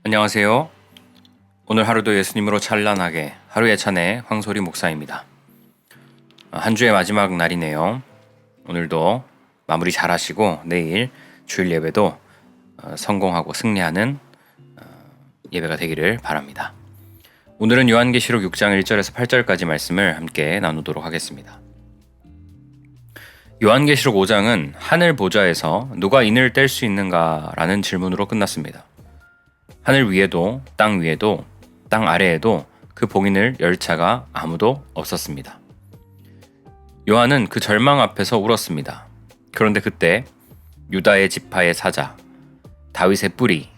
안녕하세요. 오늘 하루도 예수님으로 찬란하게 하루의 찬의 황소리 목사입니다. 한 주의 마지막 날이네요. 오늘도 마무리 잘 하시고 내일 주일 예배도 성공하고 승리하는 예배가 되기를 바랍니다. 오늘은 요한계시록 6장 1절에서 8절까지 말씀을 함께 나누도록 하겠습니다. 요한계시록 5장은 하늘 보좌에서 누가 인을 뗄 수 있는가 라는 질문으로 끝났습니다. 하늘 위에도 땅 위에도 땅 아래에도 그 봉인을 열 자가 아무도 없었습니다. 요한은 그 절망 앞에서 울었습니다. 그런데 그때 유다의 지파의 사자, 다윗의 뿌리,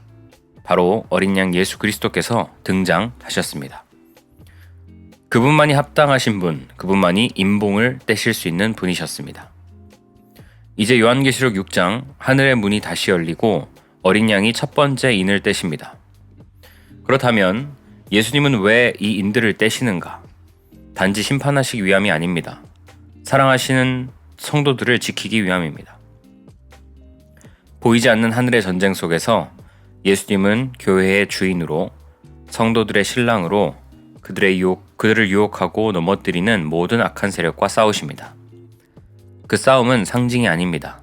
바로 어린 양 예수 그리스도께서 등장하셨습니다. 그분만이 합당하신 분, 그분만이 인봉을 떼실 수 있는 분이셨습니다. 이제 요한계시록 6장 하늘의 문이 다시 열리고 어린 양이 첫 번째 인을 떼십니다. 그렇다면 예수님은 왜 이 인들을 떼시는가? 단지 심판하시기 위함이 아닙니다. 사랑하시는 성도들을 지키기 위함입니다. 보이지 않는 하늘의 전쟁 속에서 예수님은 교회의 주인으로 성도들의 신랑으로 그들을 유혹하고 넘어뜨리는 모든 악한 세력과 싸우십니다. 그 싸움은 상징이 아닙니다.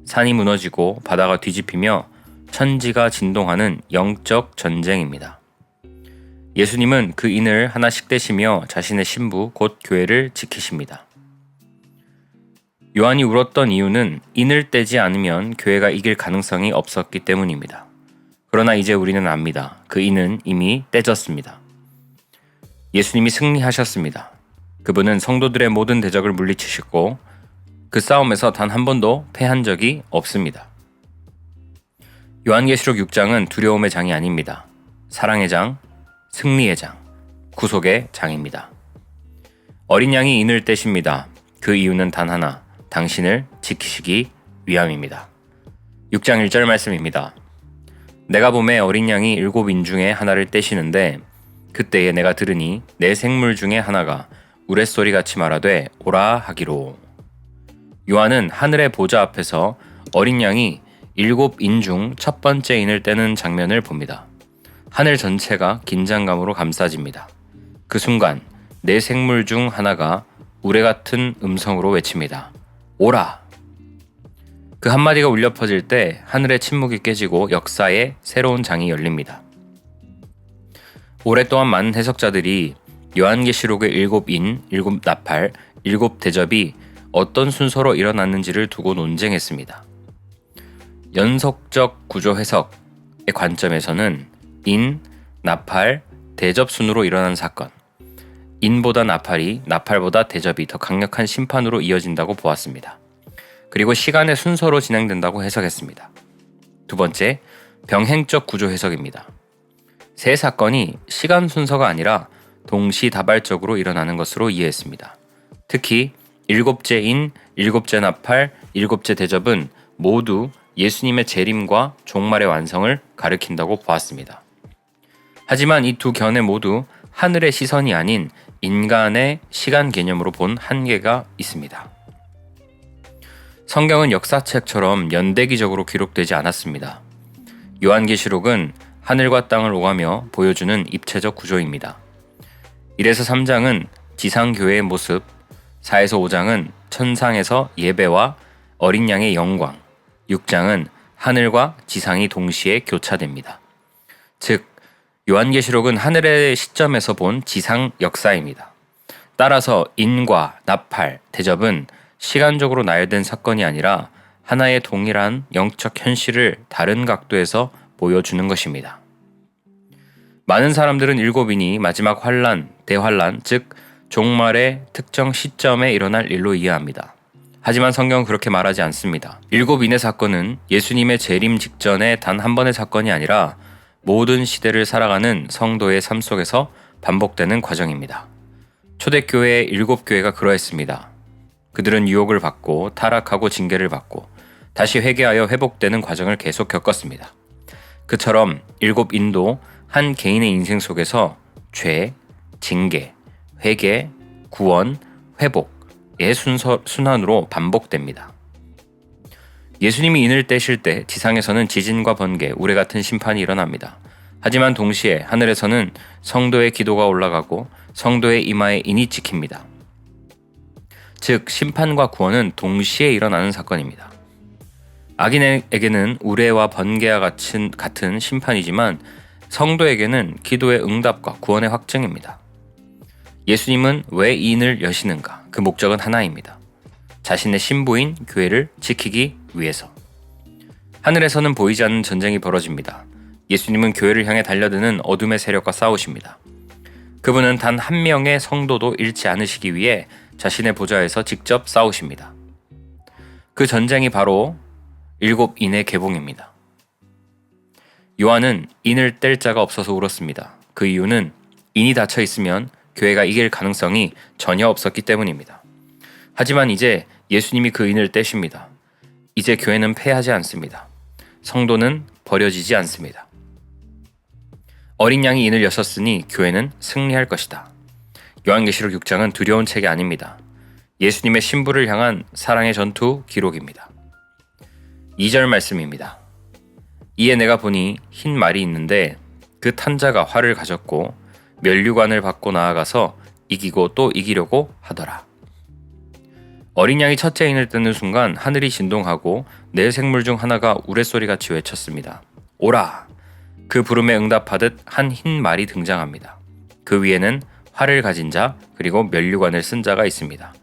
산이 무너지고 바다가 뒤집히며 천지가 진동하는 영적 전쟁입니다. 예수님은 그 인을 하나씩 떼시며 자신의 신부 곧 교회를 지키십니다. 요한이 울었던 이유는 인을 떼지 않으면 교회가 이길 가능성이 없었기 때문입니다. 그러나 이제 우리는 압니다. 그 인은 이미 떼졌습니다. 예수님이 승리하셨습니다. 그분은 성도들의 모든 대적을 물리치셨고 그 싸움에서 단 한 번도 패한 적이 없습니다. 요한계시록 6장은 두려움의 장이 아닙니다. 사랑의 장, 승리의 장, 구속의 장입니다. 어린 양이 인을 떼십니다. 그 이유는 단 하나, 당신을 지키시기 위함입니다. 6장 1절 말씀입니다. 내가 보매 어린 양이 7인 중에 하나를 떼시는데 그때에 내가 들으니 내 생물 중에 하나가 우레소리같이 말하되 오라 하기로. 요한은 하늘의 보좌 앞에서 어린 양이 7인 중 첫 번째 인을 떼는 장면을 봅니다. 하늘 전체가 긴장감으로 감싸집니다. 그 순간 내 생물 중 하나가 우레 같은 음성으로 외칩니다. 오라! 그 한마디가 울려 퍼질 때 하늘의 침묵이 깨지고 역사의 새로운 장이 열립니다. 오랫동안 많은 해석자들이 요한계시록의 7인, 7나팔, 7대접이 어떤 순서로 일어났는지를 두고 논쟁했습니다. 연속적 구조 해석의 관점에서는 인, 나팔, 대접 순으로 일어난 사건, 인보다 나팔이, 나팔보다 대접이 더 강력한 심판으로 이어진다고 보았습니다. 그리고 시간의 순서로 진행된다고 해석했습니다. 두 번째, 병행적 구조 해석입니다. 세 사건이 시간 순서가 아니라 동시다발적으로 일어나는 것으로 이해했습니다. 특히 7째 인, 7째 나팔, 7째 대접은 모두 예수님의 재림과 종말의 완성을 가리킨다고 보았습니다. 하지만 이 두 견해 모두 하늘의 시선이 아닌 인간의 시간 개념으로 본 한계가 있습니다. 성경은 역사책처럼 연대기적으로 기록되지 않았습니다. 요한계시록은 하늘과 땅을 오가며 보여주는 입체적 구조입니다. 1에서 3장은 지상교회의 모습, 4에서 5장은 천상에서 예배와 어린 양의 영광, 6장은 하늘과 지상이 동시에 교차됩니다. 즉, 요한계시록은 하늘의 시점에서 본 지상 역사입니다. 따라서 인과 나팔, 대접은 시간적으로 나열된 사건이 아니라 하나의 동일한 영적 현실을 다른 각도에서 보여주는 것입니다. 많은 사람들은 7인이 마지막 환란, 대환란, 즉 종말의 특정 시점에 일어날 일로 이해합니다. 하지만 성경은 그렇게 말하지 않습니다. 7인의 사건은 예수님의 재림 직전의 단 한 번의 사건이 아니라 모든 시대를 살아가는 성도의 삶 속에서 반복되는 과정입니다. 초대교회의 7교회가 그러했습니다. 그들은 유혹을 받고 타락하고 징계를 받고 다시 회개하여 회복되는 과정을 계속 겪었습니다. 그처럼 7인도 한 개인의 인생 속에서 죄, 징계, 회개, 구원, 회복, 순환으로 반복됩니다. 예수님이 인을 떼실 때 지상에서는 지진과 번개, 우레 같은 심판이 일어납니다. 하지만 동시에 하늘에서는 성도의 기도가 올라가고 성도의 이마에 인이 찍힙니다. 즉 심판과 구원은 동시에 일어나는 사건입니다. 악인에게는 우레와 번개와 같은 심판이지만 성도에게는 기도의 응답과 구원의 확증입니다. 예수님은 왜 인을 여시는가? 그 목적은 하나입니다. 자신의 신부인 교회를 지키기 위해서. 하늘에서는 보이지 않는 전쟁이 벌어집니다. 예수님은 교회를 향해 달려드는 어둠의 세력과 싸우십니다. 그분은 단 한 명의 성도도 잃지 않으시기 위해 자신의 보좌에서 직접 싸우십니다. 그 전쟁이 바로 7인의 개봉입니다. 요한은 인을 뗄 자가 없어서 울었습니다. 그 이유는 인이 닫혀 있으면 교회가 이길 가능성이 전혀 없었기 때문입니다. 하지만 이제 예수님이 그 인을 떼십니다. 이제 교회는 패하지 않습니다. 성도는 버려지지 않습니다. 어린 양이 인을 여셨으니 교회는 승리할 것이다. 요한계시록 6장은 두려운 책이 아닙니다. 예수님의 신부를 향한 사랑의 전투 기록입니다. 2절 말씀입니다. 이에 내가 보니 흰 말이 있는데 그 탄 자가 활을 가졌고 면류관을 받고 나아가서 이기고 또 이기려고 하더라. 어린 양이 첫째 인을 뜯는 순간 하늘이 진동하고 네 생물 중 하나가 우레소리같이 외쳤습니다. 오라! 그 부름에 응답하듯 한 흰 말이 등장합니다. 그 위에는 활을 가진 자 그리고 면류관을 쓴 자가 있습니다.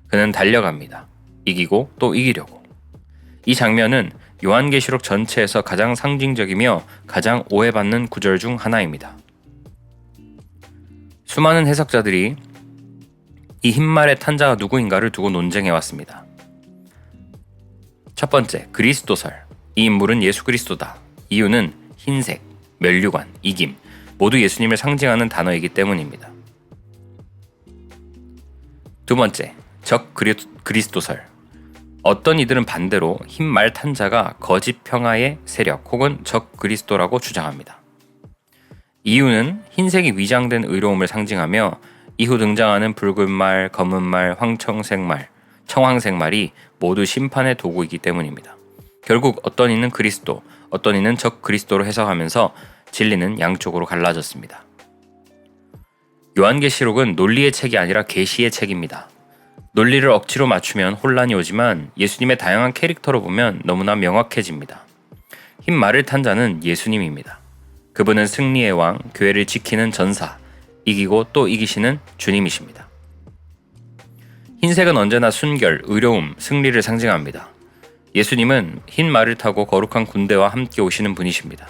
그는 달려갑니다. 이기고 또 이기려고. 이 장면은 요한계시록 전체에서 가장 상징적이며 가장 오해받는 구절 중 하나입니다. 수많은 해석자들이 이 흰말의 탄자가 누구인가를 두고 논쟁해왔습니다. 첫 번째, 그리스도설. 이 인물은 예수 그리스도다. 이유는 흰색, 면류관, 이김 모두 예수님을 상징하는 단어이기 때문입니다. 두 번째, 적 그리스도설. 어떤 이들은 반대로 흰말 탄자가 거짓 평화의 세력 혹은 적 그리스도라고 주장합니다. 이유는 흰색이 위장된 의로움을 상징하며 이후 등장하는 붉은 말, 검은 말, 황청색 말, 청황색 말이 모두 심판의 도구이기 때문입니다. 결국 어떤 이는 그리스도, 어떤 이는 적 그리스도로 해석하면서 진리는 양쪽으로 갈라졌습니다. 요한계시록은 논리의 책이 아니라 계시의 책입니다. 논리를 억지로 맞추면 혼란이 오지만 예수님의 다양한 캐릭터로 보면 너무나 명확해집니다. 흰 말을 탄 자는 예수님입니다. 그분은 승리의 왕, 교회를 지키는 전사, 이기고 또 이기시는 주님이십니다. 흰색은 언제나 순결, 의로움, 승리를 상징합니다. 예수님은 흰 말을 타고 거룩한 군대와 함께 오시는 분이십니다.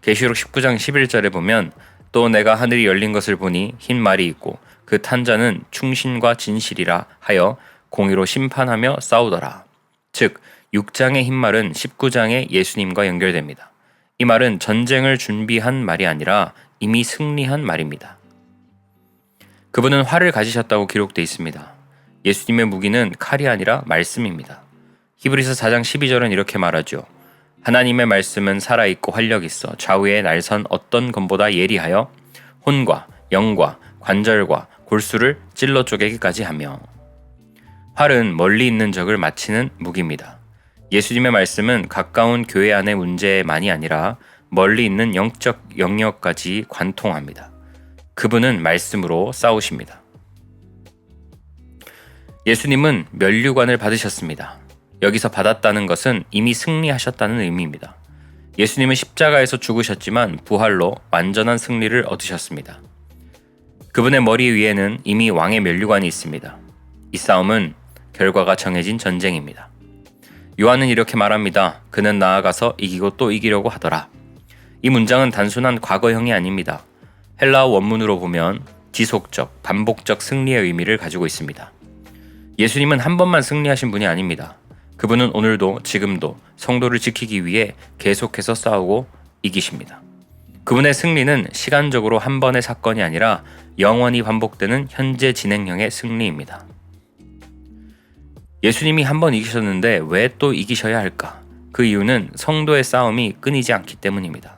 계시록 19장 11절에 보면 또 내가 하늘이 열린 것을 보니 흰 말이 있고 그 탄 자는 충신과 진실이라 하여 공의로 심판하며 싸우더라. 즉 6장의 흰 말은 19장의 예수님과 연결됩니다. 이 말은 전쟁을 준비한 말이 아니라 이미 승리한 말입니다. 그분은 활을 가지셨다고 기록되어 있습니다. 예수님의 무기는 칼이 아니라 말씀입니다. 히브리서 4장 12절은 이렇게 말하죠. 하나님의 말씀은 살아있고 활력있어 좌우의 날선 어떤 검보다 예리하여 혼과 영과 관절과 골수를 찔러 쪼개기까지 하며. 활은 멀리 있는 적을 맞히는 무기입니다. 예수님의 말씀은 가까운 교회 안의 문제만이 아니라 멀리 있는 영적 영역까지 관통합니다. 그분은 말씀으로 싸우십니다. 예수님은 면류관을 받으셨습니다. 여기서 받았다는 것은 이미 승리하셨다는 의미입니다. 예수님은 십자가에서 죽으셨지만 부활로 완전한 승리를 얻으셨습니다. 그분의 머리 위에는 이미 왕의 면류관이 있습니다. 이 싸움은 결과가 정해진 전쟁입니다. 요한은 이렇게 말합니다. 그는 나아가서 이기고 또 이기려고 하더라. 이 문장은 단순한 과거형이 아닙니다. 헬라어 원문으로 보면 지속적, 반복적 승리의 의미를 가지고 있습니다. 예수님은 한 번만 승리하신 분이 아닙니다. 그분은 오늘도 지금도 성도를 지키기 위해 계속해서 싸우고 이기십니다. 그분의 승리는 시간적으로 한 번의 사건이 아니라 영원히 반복되는 현재 진행형의 승리입니다. 예수님이 한 번 이기셨는데 왜 또 이기셔야 할까? 그 이유는 성도의 싸움이 끊이지 않기 때문입니다.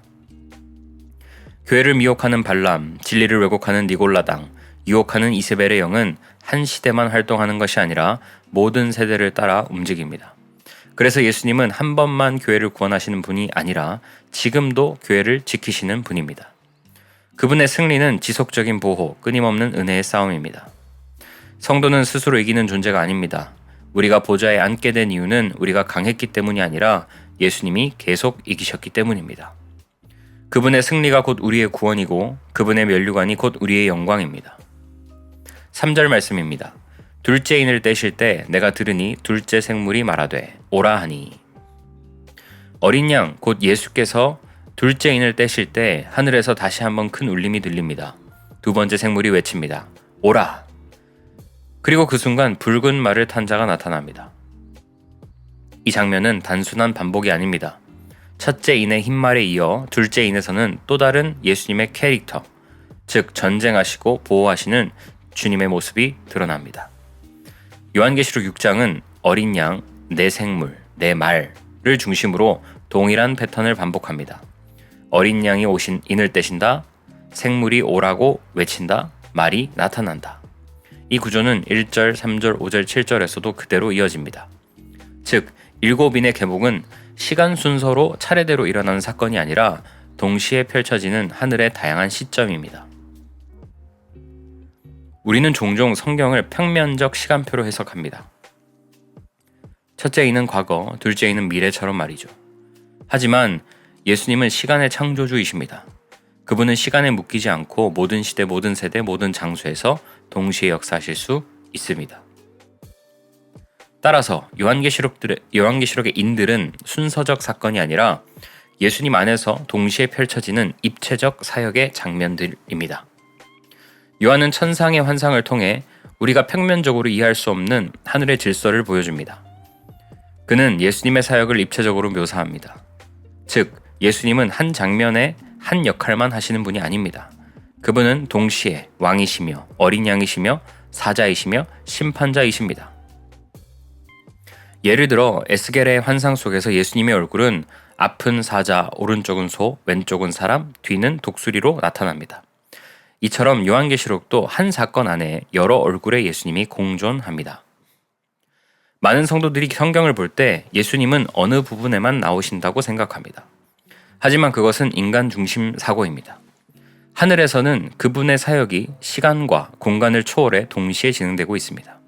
교회를 미혹하는 발람, 진리를 왜곡하는 니골라당, 유혹하는 이세벨의 영은 한 시대만 활동하는 것이 아니라 모든 세대를 따라 움직입니다. 그래서 예수님은 한 번만 교회를 구원하시는 분이 아니라 지금도 교회를 지키시는 분입니다. 그분의 승리는 지속적인 보호, 끊임없는 은혜의 싸움입니다. 성도는 스스로 이기는 존재가 아닙니다. 우리가 보좌에 앉게 된 이유는 우리가 강했기 때문이 아니라 예수님이 계속 이기셨기 때문입니다. 그분의 승리가 곧 우리의 구원이고 그분의 면류관이 곧 우리의 영광입니다. 3절 말씀입니다. 둘째 인을 떼실 때 내가 들으니 둘째 생물이 말하되 오라 하니. 어린 양 곧 예수께서 둘째 인을 떼실 때 하늘에서 다시 한번 큰 울림이 들립니다. 두 번째 생물이 외칩니다. 오라. 그리고 그 순간 붉은 말을 탄 자가 나타납니다. 이 장면은 단순한 반복이 아닙니다. 첫째 인의 흰말에 이어 둘째 인에서는 또 다른 예수님의 캐릭터, 즉 전쟁하시고 보호하시는 주님의 모습이 드러납니다. 요한계시록 6장은 어린 양, 내 생물, 내 말을 중심으로 동일한 패턴을 반복합니다. 어린 양이 오신 인을 떼신다, 생물이 오라고 외친다, 말이 나타난다. 이 구조는 1절, 3절, 5절, 7절에서도 그대로 이어집니다. 즉, 7인의 개복은 시간 순서로 차례대로 일어나는 사건이 아니라 동시에 펼쳐지는 하늘의 다양한 시점입니다. 우리는 종종 성경을 평면적 시간표로 해석합니다. 첫째 인은 과거, 둘째 인은 미래처럼 말이죠. 하지만 예수님은 시간의 창조주이십니다. 그분은 시간에 묶이지 않고 모든 시대, 모든 세대, 모든 장소에서 동시에 역사하실 수 있습니다. 따라서 요한계시록의 인들은 순서적 사건이 아니라 예수님 안에서 동시에 펼쳐지는 입체적 사역의 장면들입니다. 요한은 천상의 환상을 통해 우리가 평면적으로 이해할 수 없는 하늘의 질서를 보여줍니다. 그는 예수님의 사역을 입체적으로 묘사합니다. 즉, 예수님은 한 장면에 한 역할만 하시는 분이 아닙니다. 그분은 동시에 왕이시며 어린 양이시며 사자이시며 심판자이십니다. 예를 들어 에스겔의 환상 속에서 예수님의 얼굴은 앞은 사자, 오른쪽은 소, 왼쪽은 사람, 뒤는 독수리로 나타납니다. 이처럼 요한계시록도 한 사건 안에 여러 얼굴의 예수님이 공존합니다. 많은 성도들이 성경을 볼 때 예수님은 어느 부분에만 나오신다고 생각합니다. 하지만 그것은 인간 중심 사고입니다. 하늘에서는 그분의 사역이 시간과 공간을 초월해 동시에 진행되고 있습니다.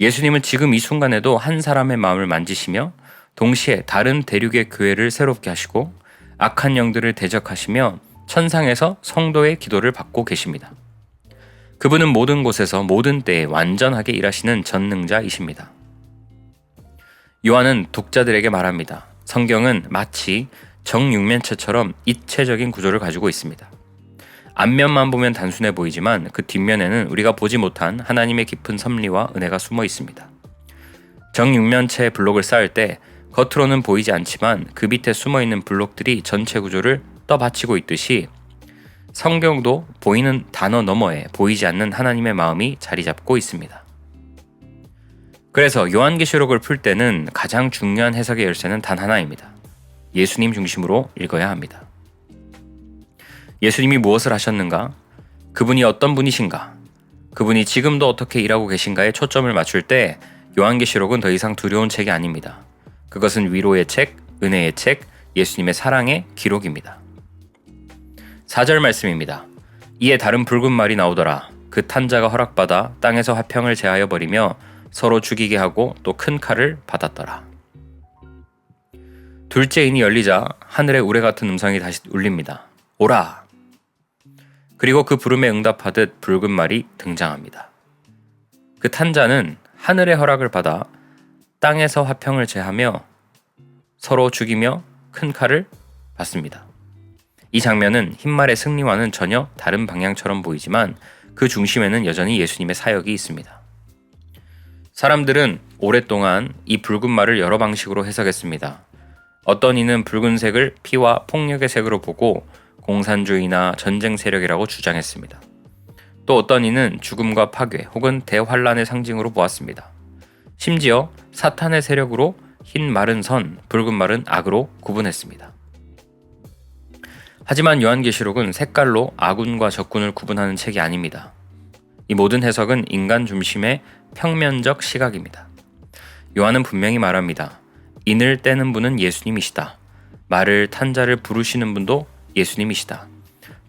예수님은 지금 이 순간에도 한 사람의 마음을 만지시며 동시에 다른 대륙의 교회를 새롭게 하시고 악한 영들을 대적하시며 천상에서 성도의 기도를 받고 계십니다. 그분은 모든 곳에서 모든 때에 완전하게 일하시는 전능자이십니다. 요한은 독자들에게 말합니다. 성경은 마치 정육면체처럼 입체적인 구조를 가지고 있습니다. 앞면만 보면 단순해 보이지만 그 뒷면에는 우리가 보지 못한 하나님의 깊은 섭리와 은혜가 숨어 있습니다. 정육면체 블록을 쌓을 때 겉으로는 보이지 않지만 그 밑에 숨어 있는 블록들이 전체 구조를 떠받치고 있듯이 성경도 보이는 단어 너머에 보이지 않는 하나님의 마음이 자리 잡고 있습니다. 그래서 요한계시록을 풀 때는 가장 중요한 해석의 열쇠는 단 하나입니다. 예수님 중심으로 읽어야 합니다. 예수님이 무엇을 하셨는가? 그분이 어떤 분이신가? 그분이 지금도 어떻게 일하고 계신가에 초점을 맞출 때 요한계시록은 더 이상 두려운 책이 아닙니다. 그것은 위로의 책, 은혜의 책, 예수님의 사랑의 기록입니다. 4절 말씀입니다. 이에 다른 붉은 말이 나오더라. 그 탄자가 허락받아 땅에서 화평을 제하여 버리며 서로 죽이게 하고 또 큰 칼을 받았더라. 둘째 인이 열리자 하늘의 우레 같은 음성이 다시 울립니다. 오라! 그리고 그 부름에 응답하듯 붉은 말이 등장합니다. 그 탄자는 하늘의 허락을 받아 땅에서 화평을 제하며 서로 죽이며 큰 칼을 받습니다. 이 장면은 흰말의 승리와는 전혀 다른 방향처럼 보이지만 그 중심에는 여전히 예수님의 사역이 있습니다. 사람들은 오랫동안 이 붉은 말을 여러 방식으로 해석했습니다. 어떤 이는 붉은색을 피와 폭력의 색으로 보고 공산주의나 전쟁 세력이라고 주장했습니다. 또 어떤 이는 죽음과 파괴 혹은 대환란의 상징으로 보았습니다. 심지어 사탄의 세력으로 흰 말은 선, 붉은 말은 악으로 구분했습니다. 하지만 요한계시록은 색깔로 아군과 적군을 구분하는 책이 아닙니다. 이 모든 해석은 인간 중심의 평면적 시각입니다. 요한은 분명히 말합니다. 인을 떼는 분은 예수님이시다. 말을 탄 자를 부르시는 분도 예수님이시다.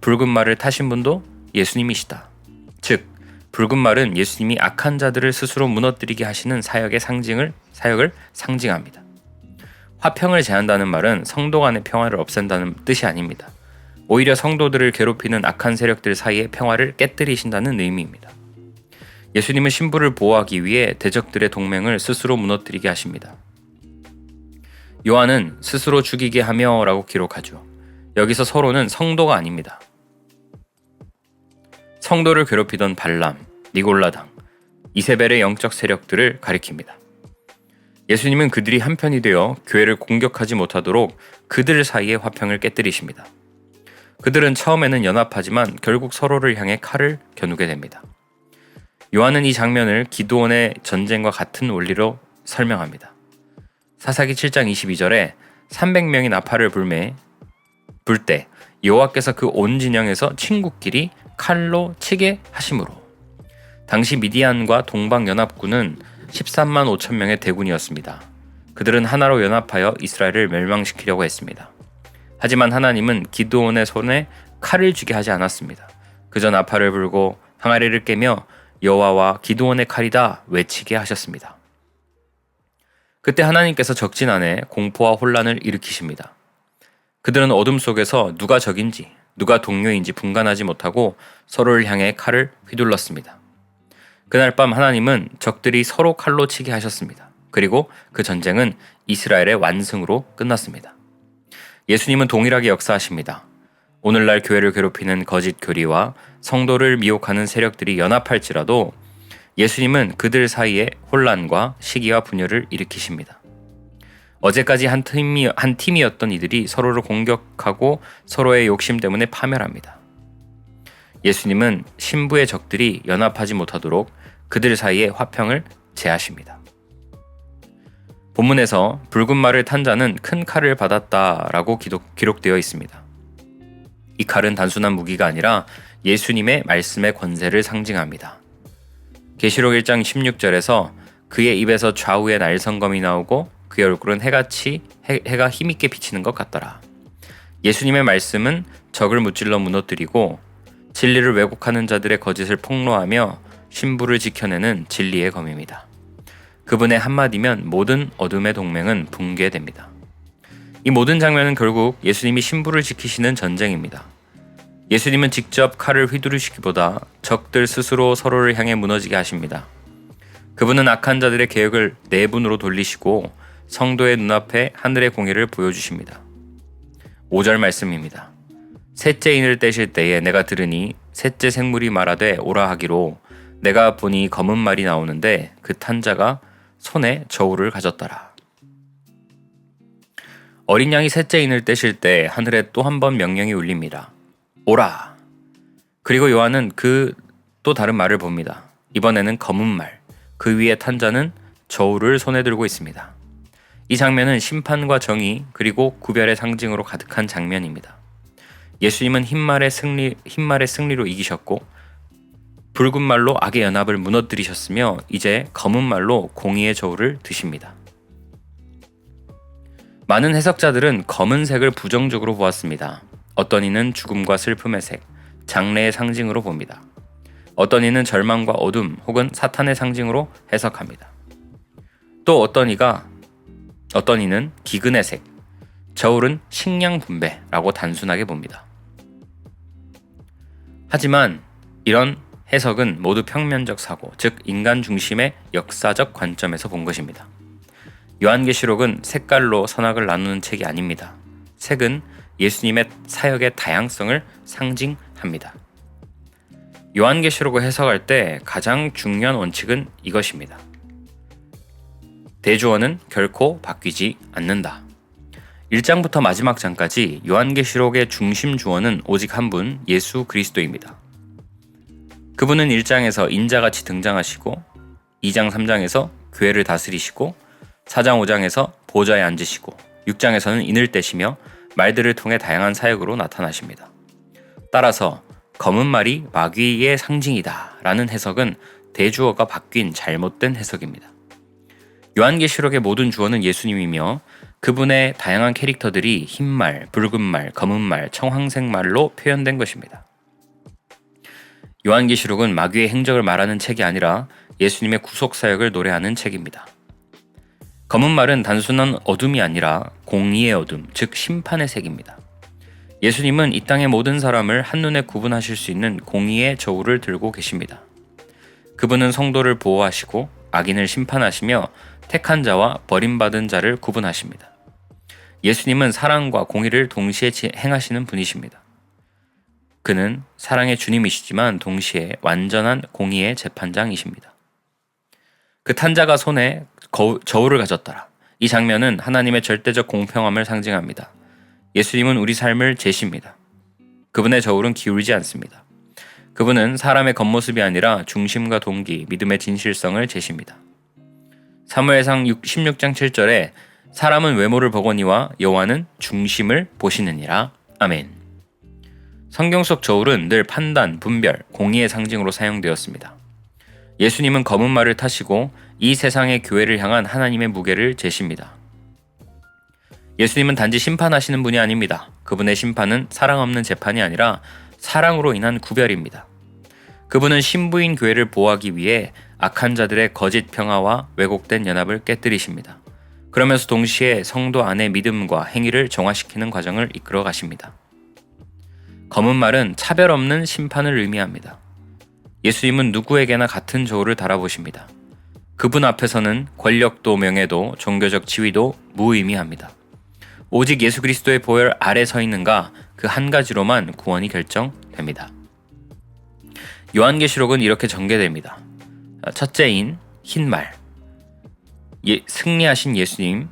붉은 말을 타신 분도 예수님이시다. 즉, 붉은 말은 예수님이 악한 자들을 스스로 무너뜨리게 하시는 사역을 상징합니다. 화평을 제한다는 말은 성도 간의 평화를 없앤다는 뜻이 아닙니다. 오히려 성도들을 괴롭히는 악한 세력들 사이의 평화를 깨뜨리신다는 의미입니다. 예수님은 신부를 보호하기 위해 대적들의 동맹을 스스로 무너뜨리게 하십니다. 요한은 스스로 죽이게 하며 라고 기록하죠. 여기서 서로는 성도가 아닙니다. 성도를 괴롭히던 발람, 니골라당, 이세벨의 영적 세력들을 가리킵니다. 예수님은 그들이 한편이 되어 교회를 공격하지 못하도록 그들 사이의 화평을 깨뜨리십니다. 그들은 처음에는 연합하지만 결국 서로를 향해 칼을 겨누게 됩니다. 요한은 이 장면을 기드온의 전쟁과 같은 원리로 설명합니다. 사사기 7장 22절에 300명이 나팔을 불 때 여호와께서 그 온 진영에서 친구끼리 칼로 치게 하심으로 당시 미디안과 동방연합군은 13만 5천 명의 대군이었습니다. 그들은 하나로 연합하여 이스라엘을 멸망시키려고 했습니다. 하지만 하나님은 기드온의 손에 칼을 쥐게 하지 않았습니다. 그저 나팔을 불고 항아리를 깨며 여호와와 기드온의 칼이다 외치게 하셨습니다. 그때 하나님께서 적진 안에 공포와 혼란을 일으키십니다. 그들은 어둠 속에서 누가 적인지 누가 동료인지 분간하지 못하고 서로를 향해 칼을 휘둘렀습니다. 그날 밤 하나님은 적들이 서로 칼로 치게 하셨습니다. 그리고 그 전쟁은 이스라엘의 완승으로 끝났습니다. 예수님은 동일하게 역사하십니다. 오늘날 교회를 괴롭히는 거짓 교리와 성도를 미혹하는 세력들이 연합할지라도 예수님은 그들 사이에 혼란과 시기와 분열을 일으키십니다. 어제까지 한 팀이었던 이들이 서로를 공격하고 서로의 욕심 때문에 파멸합니다. 예수님은 신부의 적들이 연합하지 못하도록 그들 사이에 화평을 제하십니다. 본문에서 붉은 말을 탄 자는 큰 칼을 받았다라고 기록되어 있습니다. 이 칼은 단순한 무기가 아니라 예수님의 말씀의 권세를 상징합니다. 계시록 1장 16절에서 그의 입에서 좌우에 날성검이 나오고 그의 얼굴은 해가 힘있게 비치는 것 같더라. 예수님의 말씀은 적을 무찔러 무너뜨리고 진리를 왜곡하는 자들의 거짓을 폭로하며 신부를 지켜내는 진리의 검입니다. 그분의 한마디면 모든 어둠의 동맹은 붕괴됩니다. 이 모든 장면은 결국 예수님이 신부를 지키시는 전쟁입니다. 예수님은 직접 칼을 휘두르시기보다 적들 스스로 서로를 향해 무너지게 하십니다. 그분은 악한 자들의 계획을 내분으로 돌리시고 성도의 눈앞에 하늘의 공의를 보여주십니다. 5절 말씀입니다. 셋째 인을 떼실 때에 내가 들으니 셋째 생물이 말하되 오라 하기로 내가 보니 검은 말이 나오는데 그 탄 자가 손에 저울을 가졌더라. 어린 양이 셋째 인을 떼실 때 하늘에 또 한 번 명령이 울립니다. 오라! 그리고 요한은 그 또 다른 말을 봅니다. 이번에는 검은 말, 그 위에 탄 자는 저울을 손에 들고 있습니다. 이 장면은 심판과 정의 그리고 구별의 상징으로 가득한 장면입니다. 예수님은 흰말의 승리로 이기셨고 붉은 말로 악의 연합을 무너뜨리셨으며 이제 검은 말로 공의의 저울을 드십니다. 많은 해석자들은 검은색을 부정적으로 보았습니다. 어떤 이는 죽음과 슬픔의 색, 장래의 상징으로 봅니다. 어떤 이는 절망과 어둠 혹은 사탄의 상징으로 해석합니다. 또 어떤 이는 기근의 색, 저울은 식량 분배라고 단순하게 봅니다. 하지만 이런 해석은 모두 평면적 사고, 즉 인간 중심의 역사적 관점에서 본 것입니다. 요한계시록은 색깔로 선악을 나누는 책이 아닙니다. 색은 예수님의 사역의 다양성을 상징합니다. 요한계시록을 해석할 때 가장 중요한 원칙은 이것입니다. 대주어는 결코 바뀌지 않는다. 1장부터 마지막 장까지 요한계시록의 중심 주어는 오직 한 분, 예수 그리스도입니다. 그분은 1장에서 인자같이 등장하시고 2장 3장에서 교회를 다스리시고 4장 5장에서 보좌에 앉으시고 6장에서는 인을 떼시며 말들을 통해 다양한 사역으로 나타나십니다. 따라서 검은 말이 마귀의 상징이다 라는 해석은 대주어가 바뀐 잘못된 해석입니다. 요한계시록의 모든 주어는 예수님이며 그분의 다양한 캐릭터들이 흰말, 붉은말, 검은말, 청황색말로 표현된 것입니다. 요한계시록은 마귀의 행적을 말하는 책이 아니라 예수님의 구속사역을 노래하는 책입니다. 검은말은 단순한 어둠이 아니라 공의의 어둠, 즉 심판의 색입니다. 예수님은 이 땅의 모든 사람을 한눈에 구분하실 수 있는 공의의 저울을 들고 계십니다. 그분은 성도를 보호하시고 악인을 심판하시며 택한 자와 버림받은 자를 구분하십니다. 예수님은 사랑과 공의를 동시에 행하시는 분이십니다. 그는 사랑의 주님이시지만 동시에 완전한 공의의 재판장이십니다. 그 탄자가 손에 저울을 가졌더라. 이 장면은 하나님의 절대적 공평함을 상징합니다. 예수님은 우리 삶을 재십니다. 그분의 저울은 기울지 않습니다. 그분은 사람의 겉모습이 아니라 중심과 동기, 믿음의 진실성을 재십니다. 사무엘상 16장 7절에 사람은 외모를 보거니와 여호와는 중심을 보시느니라. 아멘. 성경 속 저울은 늘 판단, 분별, 공의의 상징으로 사용되었습니다. 예수님은 검은 말을 타시고 이 세상의 교회를 향한 하나님의 무게를 재십니다. 예수님은 단지 심판하시는 분이 아닙니다. 그분의 심판은 사랑 없는 재판이 아니라 사랑으로 인한 구별입니다. 그분은 신부인 교회를 보호하기 위해 악한 자들의 거짓 평화와 왜곡된 연합을 깨뜨리십니다. 그러면서 동시에 성도 안의 믿음과 행위를 정화시키는 과정을 이끌어 가십니다. 검은 말은 차별 없는 심판을 의미합니다. 예수님은 누구에게나 같은 저울을 달아보십니다. 그분 앞에서는 권력도 명예도 종교적 지위도 무의미합니다. 오직 예수 그리스도의 보혈 아래 서 있는가 그 한 가지로만 구원이 결정됩니다. 요한계시록은 이렇게 전개됩니다. 첫째인 흰말, 승리하신 예수님,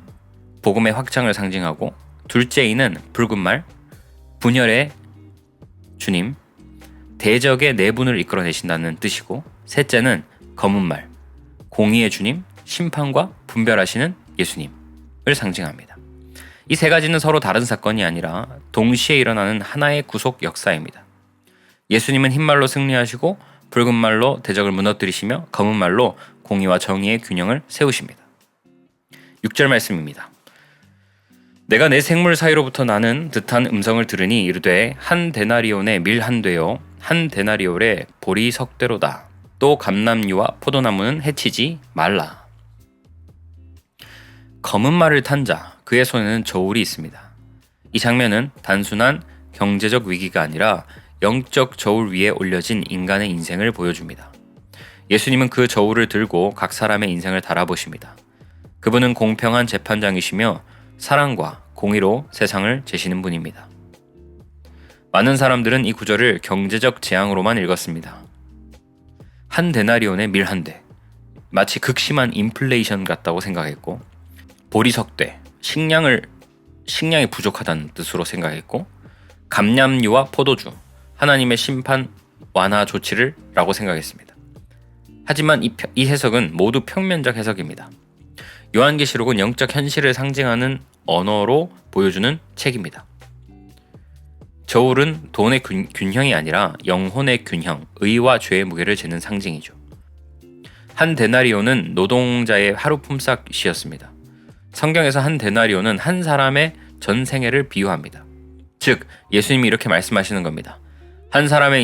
복음의 확장을 상징하고, 둘째인은 붉은말, 분열의 주님, 대적의 내분을 이끌어내신다는 뜻이고, 셋째는 검은말, 공의의 주님, 심판과 분별하시는 예수님을 상징합니다. 이 세 가지는 서로 다른 사건이 아니라 동시에 일어나는 하나의 구속 역사입니다. 예수님은 흰말로 승리하시고 붉은 말로 대적을 무너뜨리시며 검은 말로 공의와 정의의 균형을 세우십니다. 6절 말씀입니다. 내가 내 생물 사이로부터 나는 듯한 음성을 들으니 이르되 한 데나리온의 밀 한 되요 한 데나리온의 보리 석대로다. 또 감람류와 포도나무는 해치지 말라. 검은 말을 탄 자, 그의 손에는 저울이 있습니다. 이 장면은 단순한 경제적 위기가 아니라 영적 저울 위에 올려진 인간의 인생을 보여줍니다. 예수님은 그 저울을 들고 각 사람의 인생을 달아보십니다. 그분은 공평한 재판장이시며 사랑과 공의로 세상을 재시는 분입니다. 많은 사람들은 이 구절을 경제적 재앙으로만 읽었습니다. 한 데나리온의 밀 한 대, 마치 극심한 인플레이션 같다고 생각했고, 보리석대, 식량이 부족하다는 뜻으로 생각했고, 감람류와 포도주, 하나님의 심판 완화 조치를 라고 생각했습니다. 하지만 이 해석은 모두 평면적 해석입니다. 요한계시록은 영적 현실을 상징하는 언어로 보여주는 책입니다. 저울은 돈의 균형이 아니라 영혼의 균형, 의와 죄의 무게를 재는 상징이죠. 한 데나리온은 노동자의 하루 품삯이었습니다. 성경에서 한 데나리온은 한 사람의 전 생애를 비유합니다. 즉, 예수님이 이렇게 말씀하시는 겁니다. 한 사람의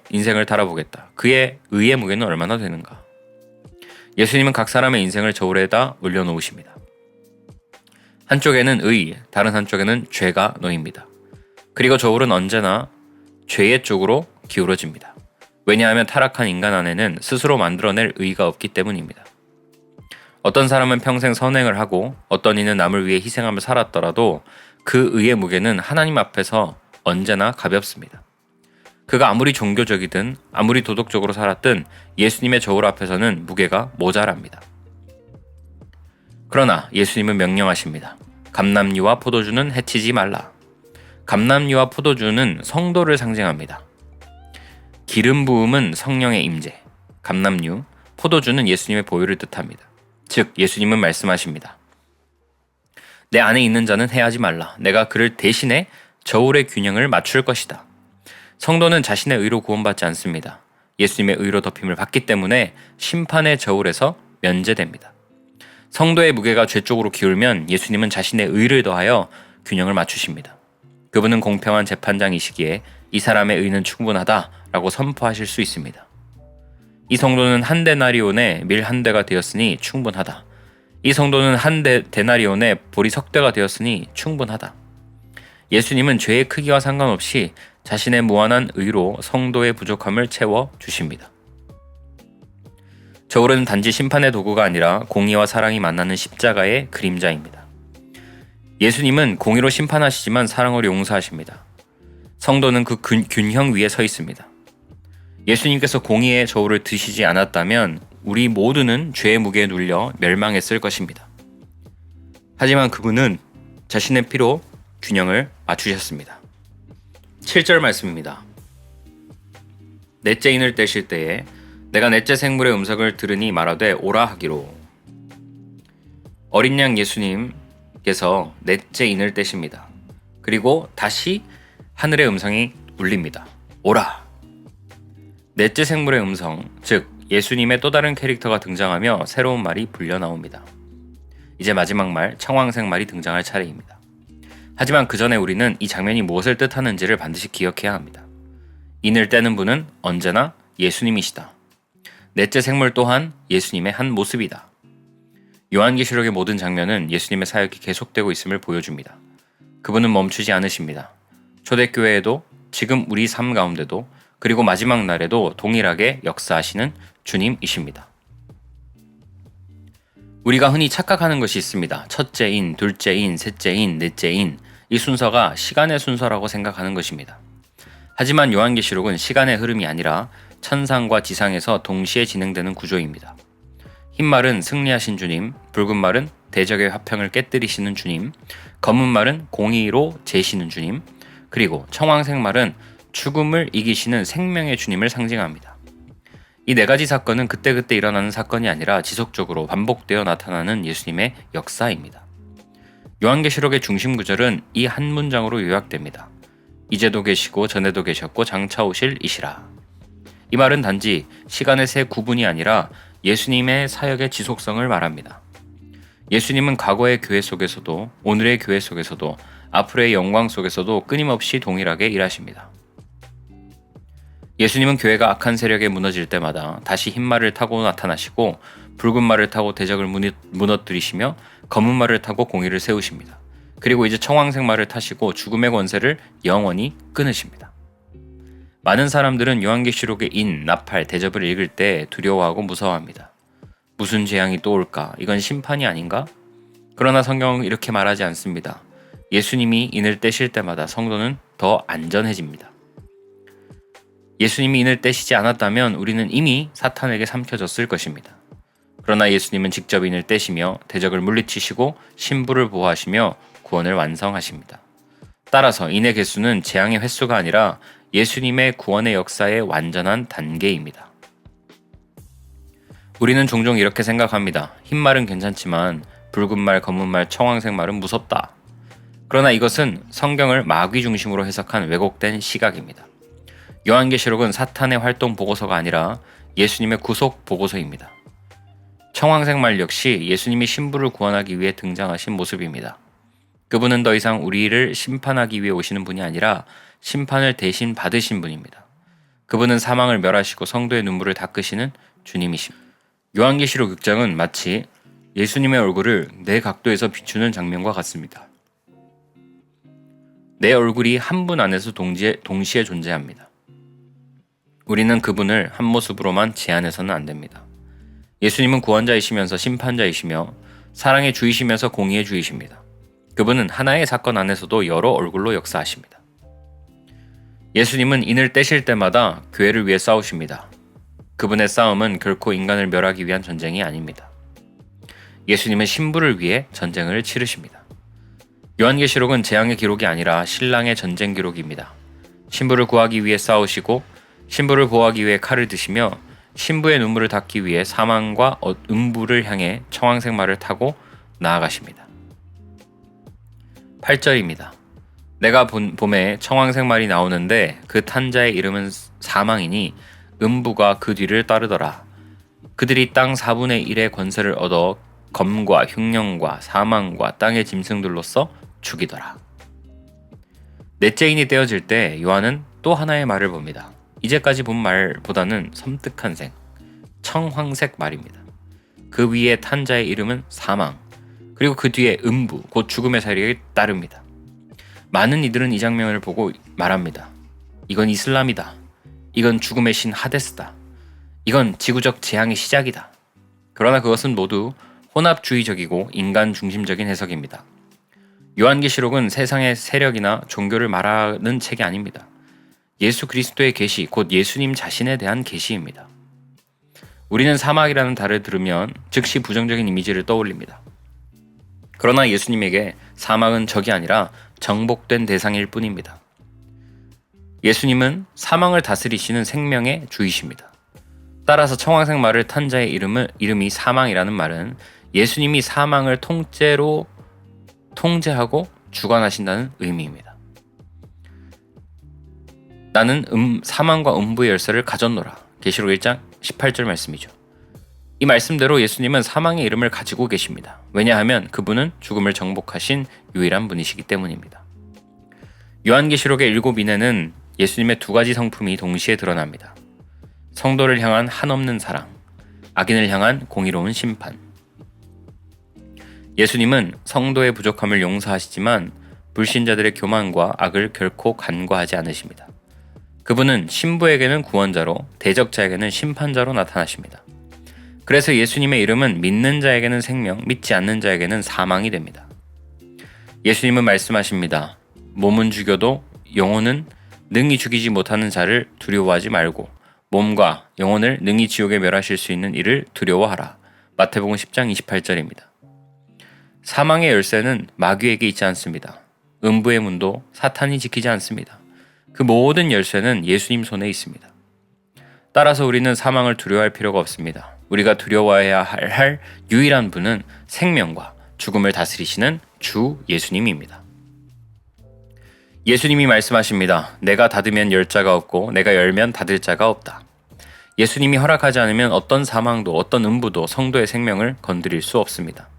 인생을 달아보겠다. 그의 의의 무게는 얼마나 되는가? 예수님은 각 사람의 인생을 저울에다 올려놓으십니다. 한쪽에는 의, 다른 한쪽에는 죄가 놓입니다. 그리고 저울은 언제나 죄의 쪽으로 기울어집니다. 왜냐하면 타락한 인간 안에는 스스로 만들어낼 의가 없기 때문입니다. 어떤 사람은 평생 선행을 하고 어떤 이는 남을 위해 희생하며 살았더라도 그 의의 무게는 하나님 앞에서 언제나 가볍습니다. 그가 아무리 종교적이든 아무리 도덕적으로 살았든 예수님의 저울 앞에서는 무게가 모자랍니다. 그러나 예수님은 명령하십니다. 감람류와 포도주는 해치지 말라. 감람류와 포도주는 성도를 상징합니다. 기름 부음은 성령의 임재, 감람류, 포도주는 예수님의 보혈을 뜻합니다. 즉, 예수님은 말씀하십니다. 내 안에 있는 자는 해하지 말라. 내가 그를 대신해 저울의 균형을 맞출 것이다. 성도는 자신의 의로 구원받지 않습니다. 예수님의 의로 덮임을 받기 때문에 심판의 저울에서 면제됩니다. 성도의 무게가 죄 쪽으로 기울면 예수님은 자신의 의를 더하여 균형을 맞추십니다. 그분은 공평한 재판장이시기에 이 사람의 의는 충분하다라고 선포하실 수 있습니다. 이 성도는 한 데나리온에 밀 한 대가 되었으니 충분하다. 이 성도는 한 데나리온에 보리 석 대가 되었으니 충분하다. 예수님은 죄의 크기와 상관없이 자신의 무한한 의로 성도의 부족함을 채워 주십니다. 저울은 단지 심판의 도구가 아니라 공의와 사랑이 만나는 십자가의 그림자입니다. 예수님은 공의로 심판하시지만 사랑으로 용서하십니다. 성도는 그 균형 위에 서 있습니다. 예수님께서 공의의 저울을 드시지 않았다면 우리 모두는 죄의 무게에 눌려 멸망했을 것입니다. 하지만 그분은 자신의 피로 균형을 맞추셨습니다. 7절 말씀입니다. 넷째 인을 떼실 때에 내가 넷째 생물의 음성을 들으니 말하되 오라 하기로. 어린 양 예수님께서 넷째 인을 떼십니다. 그리고 다시 하늘의 음성이 울립니다. 오라. 넷째 생물의 음성, 즉 예수님의 또 다른 캐릭터가 등장하며 새로운 말이 불려 나옵니다. 이제 마지막 말, 청황색 말이 등장할 차례입니다. 하지만 그 전에 우리는 이 장면이 무엇을 뜻하는지를 반드시 기억해야 합니다. 인을 떼는 분은 언제나 예수님이시다. 넷째 생물 또한 예수님의 한 모습이다. 요한계시록의 모든 장면은 예수님의 사역이 계속되고 있음을 보여줍니다. 그분은 멈추지 않으십니다. 초대교회에도, 지금 우리 삶 가운데도, 그리고 마지막 날에도 동일하게 역사하시는 주님이십니다. 우리가 흔히 착각하는 것이 있습니다. 첫째 인, 둘째 인, 셋째 인, 넷째 인, 이 순서가 시간의 순서라고 생각하는 것입니다. 하지만 요한계시록은 시간의 흐름이 아니라 천상과 지상에서 동시에 진행되는 구조입니다. 흰 말은 승리하신 주님, 붉은 말은 대적의 화평을 깨뜨리시는 주님, 검은 말은 공의로 재시는 주님, 그리고 청황색 말은 죽음을 이기시는 생명의 주님을 상징합니다. 이 네 가지 사건은 그때그때 일어나는 사건이 아니라 지속적으로 반복되어 나타나는 예수님의 역사입니다. 요한계시록의 중심 구절은 이 한 문장으로 요약됩니다. 이제도 계시고 전에도 계셨고 장차 오실 이시라. 이 말은 단지 시간의 세 구분이 아니라 예수님의 사역의 지속성을 말합니다. 예수님은 과거의 교회 속에서도, 오늘의 교회 속에서도, 앞으로의 영광 속에서도 끊임없이 동일하게 일하십니다. 예수님은 교회가 악한 세력에 무너질 때마다 다시 흰 말을 타고 나타나시고 붉은 말을 타고 대적을 무너뜨리시며 검은 말을 타고 공의를 세우십니다. 그리고 이제 청황색 말을 타시고 죽음의 권세를 영원히 끊으십니다. 많은 사람들은 요한계시록의 인, 나팔, 대접을 읽을 때 두려워하고 무서워합니다. 무슨 재앙이 또 올까? 이건 심판이 아닌가? 그러나 성경은 이렇게 말하지 않습니다. 예수님이 인을 떼실 때마다 성도는 더 안전해집니다. 예수님이 인을 떼시지 않았다면 우리는 이미 사탄에게 삼켜졌을 것입니다. 그러나 예수님은 직접 인을 떼시며 대적을 물리치시고 신부를 보호하시며 구원을 완성하십니다. 따라서 인의 개수는 재앙의 횟수가 아니라 예수님의 구원의 역사의 완전한 단계입니다. 우리는 종종 이렇게 생각합니다. 흰 말은 괜찮지만 붉은 말, 검은 말, 청황색 말은 무섭다. 그러나 이것은 성경을 마귀 중심으로 해석한 왜곡된 시각입니다. 요한계시록은 사탄의 활동 보고서가 아니라 예수님의 구속 보고서입니다. 청황색 말 역시 예수님이 신부를 구원하기 위해 등장하신 모습입니다. 그분은 더 이상 우리를 심판하기 위해 오시는 분이 아니라 심판을 대신 받으신 분입니다. 그분은 사망을 멸하시고 성도의 눈물을 닦으시는 주님이십니다. 요한계시록 6장은 마치 예수님의 얼굴을 네 각도에서 비추는 장면과 같습니다. 내 얼굴이 한 분 안에서 동시에 존재합니다. 우리는 그분을 한 모습으로만 제한해서는 안 됩니다. 예수님은 구원자이시면서 심판자이시며 사랑의 주이시면서 공의의 주이십니다. 그분은 하나의 사건 안에서도 여러 얼굴로 역사하십니다. 예수님은 인을 떼실 때마다 교회를 위해 싸우십니다. 그분의 싸움은 결코 인간을 멸하기 위한 전쟁이 아닙니다. 예수님은 신부를 위해 전쟁을 치르십니다. 요한계시록은 재앙의 기록이 아니라 신랑의 전쟁 기록입니다. 신부를 구하기 위해 싸우시고 신부를 보호하기 위해 칼을 드시며 신부의 눈물을 닦기 위해 사망과 음부를 향해 청황색 말을 타고 나아가십니다. 8절입니다. 내가 본 봄에 청황색 말이 나오는데 그 탄자의 이름은 사망이니 음부가 그 뒤를 따르더라. 그들이 땅 4분의 1의 권세를 얻어 검과 흉령과 사망과 땅의 짐승들로서 죽이더라. 넷째 인이 떼어질 때 요한은 또 하나의 말을 봅니다. 이제까지 본 말보다는 섬뜩한 색, 청황색 말입니다. 그 위에 탄자의 이름은 사망, 그리고 그 뒤에 음부, 곧 죽음의 세력이 따릅니다. 많은 이들은 이 장면을 보고 말합니다. 이건 이슬람이다. 이건 죽음의 신 하데스다. 이건 지구적 재앙의 시작이다. 그러나 그것은 모두 혼합주의적이고 인간 중심적인 해석입니다. 요한계시록은 세상의 세력이나 종교를 말하는 책이 아닙니다. 예수 그리스도의 계시, 곧 예수님 자신에 대한 계시입니다. 우리는 사막이라는 단어를 들으면 즉시 부정적인 이미지를 떠올립니다. 그러나 예수님에게 사막은 적이 아니라 정복된 대상일 뿐입니다. 예수님은 사망을 다스리시는 생명의 주이십니다. 따라서 청황색 말을 탄 자의 이름이 사망이라는 말은 예수님이 사망을 통제하고 주관하신다는 의미입니다. 나는 사망과 음부의 열쇠를 가졌노라. 계시록 1장 18절 말씀이죠. 이 말씀대로 예수님은 사망의 이름을 가지고 계십니다. 왜냐하면 그분은 죽음을 정복하신 유일한 분이시기 때문입니다. 요한계시록의 7인에는 예수님의 두 가지 성품이 동시에 드러납니다. 성도를 향한 한없는 사랑, 악인을 향한 공의로운 심판. 예수님은 성도의 부족함을 용서하시지만 불신자들의 교만과 악을 결코 간과하지 않으십니다. 그분은 신부에게는 구원자로, 대적자에게는 심판자로 나타나십니다. 그래서 예수님의 이름은 믿는 자에게는 생명, 믿지 않는 자에게는 사망이 됩니다. 예수님은 말씀하십니다. 몸은 죽여도 영혼은 능히 죽이지 못하는 자를 두려워하지 말고 몸과 영혼을 능히 지옥에 멸하실 수 있는 이를 두려워하라. 마태복음 10장 28절입니다. 사망의 열쇠는 마귀에게 있지 않습니다. 음부의 문도 사탄이 지키지 않습니다. 그 모든 열쇠는 예수님 손에 있습니다. 따라서 우리는 사망을 두려워할 필요가 없습니다. 우리가 두려워해야 할 유일한 분은 생명과 죽음을 다스리시는 주 예수님입니다. 예수님이 말씀하십니다. 내가 닫으면 열 자가 없고 내가 열면 닫을 자가 없다. 예수님이 허락하지 않으면 어떤 사망도 어떤 음부도 성도의 생명을 건드릴 수 없습니다.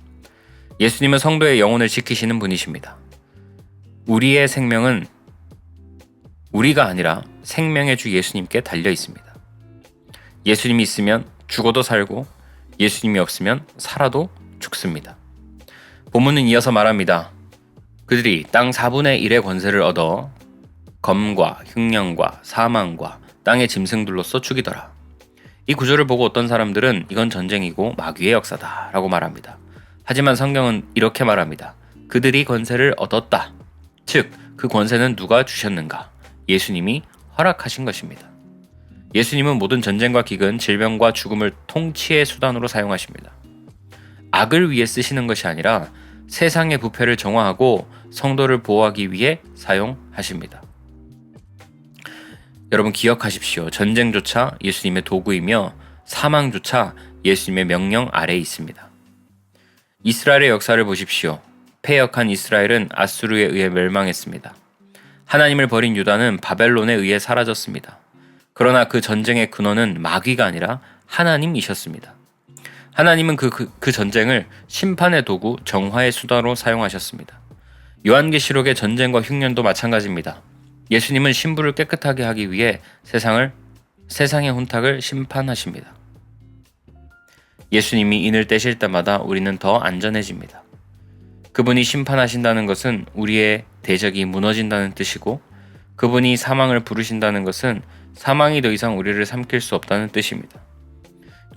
예수님은 성도의 영혼을 지키시는 분이십니다. 우리의 생명은 우리가 아니라 생명의 주 예수님께 달려 있습니다. 예수님이 있으면 죽어도 살고 예수님이 없으면 살아도 죽습니다. 본문은 이어서 말합니다. 그들이 땅 4분의 1의 권세를 얻어 검과 흉령과 사망과 땅의 짐승들로서 죽이더라. 이 구절을 보고 어떤 사람들은 이건 전쟁이고 마귀의 역사다 라고 말합니다. 하지만 성경은 이렇게 말합니다. 그들이 권세를 얻었다. 즉, 그 권세는 누가 주셨는가? 예수님이 허락하신 것입니다. 예수님은 모든 전쟁과 기근, 질병과 죽음을 통치의 수단으로 사용하십니다. 악을 위해 쓰시는 것이 아니라 세상의 부패를 정화하고 성도를 보호하기 위해 사용하십니다. 여러분 기억하십시오. 전쟁조차 예수님의 도구이며 사망조차 예수님의 명령 아래에 있습니다. 이스라엘의 역사를 보십시오. 패역한 이스라엘은 아수르에 의해 멸망했습니다. 하나님을 버린 유다는 바벨론에 의해 사라졌습니다. 그러나 그 전쟁의 근원은 마귀가 아니라 하나님이셨습니다. 하나님은 그 전쟁을 심판의 도구, 정화의 수단으로 사용하셨습니다. 요한계시록의 전쟁과 흉년도 마찬가지입니다. 예수님은 신부를 깨끗하게 하기 위해 세상의 혼탁을 심판하십니다. 예수님이 인을 떼실 때마다 우리는 더 안전해집니다. 그분이 심판하신다는 것은 우리의 대적이 무너진다는 뜻이고 그분이 사망을 부르신다는 것은 사망이 더 이상 우리를 삼킬 수 없다는 뜻입니다.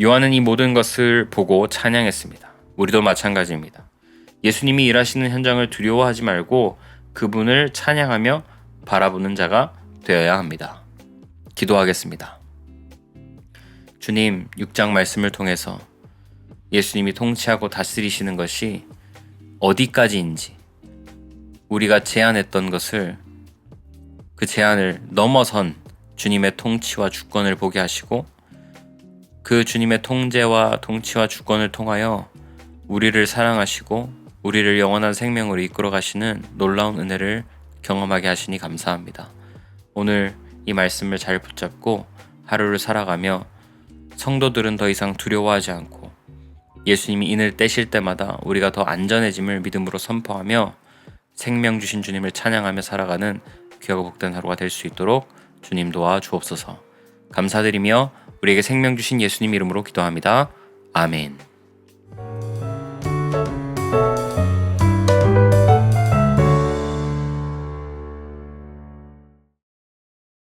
요한은 이 모든 것을 보고 찬양했습니다. 우리도 마찬가지입니다. 예수님이 일하시는 현장을 두려워하지 말고 그분을 찬양하며 바라보는 자가 되어야 합니다. 기도하겠습니다. 주님, 6장 말씀을 통해서 예수님이 통치하고 다스리시는 것이 어디까지인지 우리가 제안했던 것을 그 제안을 넘어선 주님의 통치와 주권을 보게 하시고 그 주님의 통제와 통치와 주권을 통하여 우리를 사랑하시고 우리를 영원한 생명으로 이끌어 가시는 놀라운 은혜를 경험하게 하시니 감사합니다. 오늘 이 말씀을 잘 붙잡고 하루를 살아가며 성도들은 더 이상 두려워하지 않고 예수님이 인을 떼실 때마다 우리가 더 안전해짐을 믿음으로 선포하며 생명 주신 주님을 찬양하며 살아가는 귀하고 복된 하루가 될 수 있도록 주님 도와 주옵소서. 감사드리며 우리에게 생명 주신 예수님 이름으로 기도합니다. 아멘.